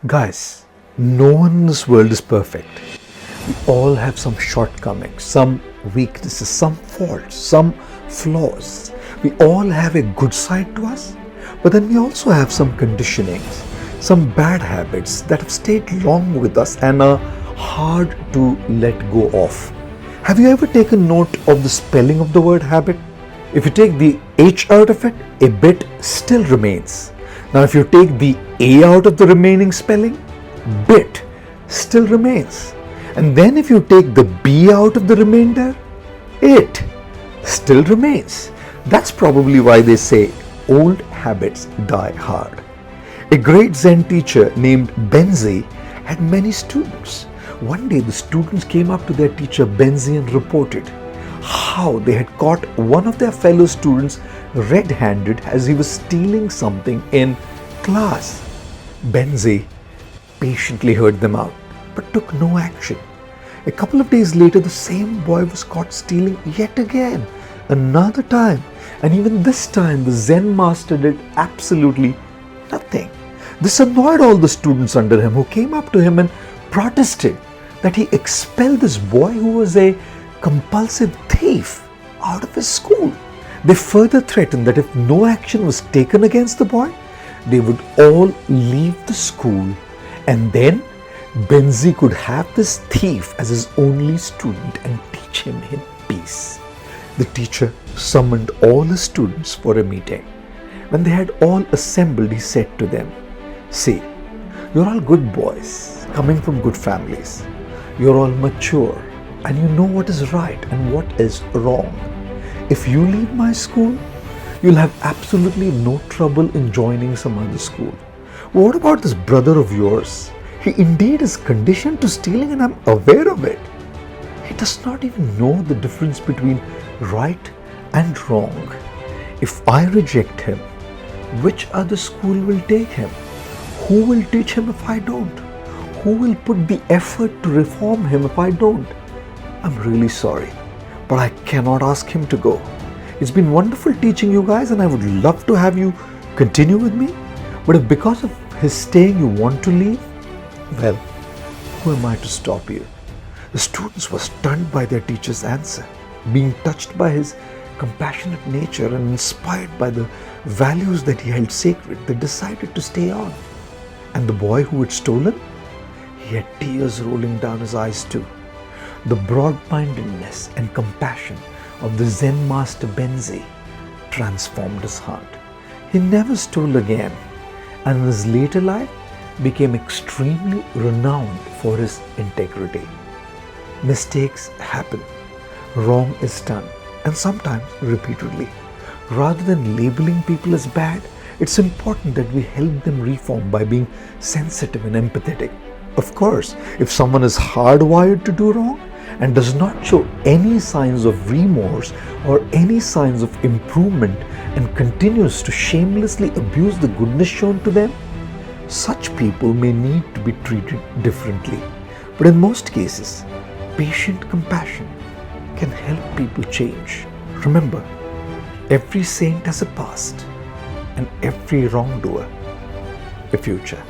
Guys, no one in this world is perfect. We all have some shortcomings, some weaknesses, some faults, some flaws. We all have a good side to us, but then we also have some conditionings, some bad habits that have stayed long with us and are hard to let go of. Have you ever taken note of the spelling of the word habit? If you take the H out of it, a bit still remains. Now if you take the A out of the remaining spelling, bit still remains. And then if you take the B out of the remainder, it still remains. That's probably why they say old habits die hard. A great Zen teacher named Benzi had many students. One day the students came up to their teacher Benzi and reported how they had caught one of their fellow students red-handed as he was stealing something in class. Benzi patiently heard them out but took no action. A couple of days later, the same boy was caught stealing yet again, another time, and even this time the Zen master did absolutely nothing. This annoyed all the students under him, who came up to him and protested that he expelled this boy who was a compulsive thief out of his school. They further threatened that if no action was taken against the boy, they would all leave the school, and then Benzi could have this thief as his only student and teach him in peace. The teacher summoned all his students for a meeting. When they had all assembled, he said to them, "See, you're all good boys, coming from good families. You're all mature and you know what is right and what is wrong. If you leave my school, you'll have absolutely no trouble in joining some other school. What about this brother of yours? He indeed is conditioned to stealing and I'm aware of it. He does not even know the difference between right and wrong. If I reject him, which other school will take him? Who will teach him if I don't? Who will put the effort to reform him if I don't? I'm really sorry, but I cannot ask him to go. It's been wonderful teaching you guys and I would love to have you continue with me. But if because of his staying you want to leave, well, who am I to stop you?" The students were stunned by their teacher's answer. Being touched by his compassionate nature and inspired by the values that he held sacred, they decided to stay on. And the boy who had stolen, he had tears rolling down his eyes too. The broad-mindedness and compassion of the Zen master Benzi transformed his heart. He never stole again, and in his later life became extremely renowned for his integrity. Mistakes happen, wrong is done, and sometimes repeatedly. Rather than labeling people as bad, it's important that we help them reform by being sensitive and empathetic. Of course, if someone is hardwired to do wrong and does not show any signs of remorse or any signs of improvement and continues to shamelessly abuse the goodness shown to them, such people may need to be treated differently. But in most cases, patient compassion can help people change. Remember, every saint has a past and every wrongdoer a future.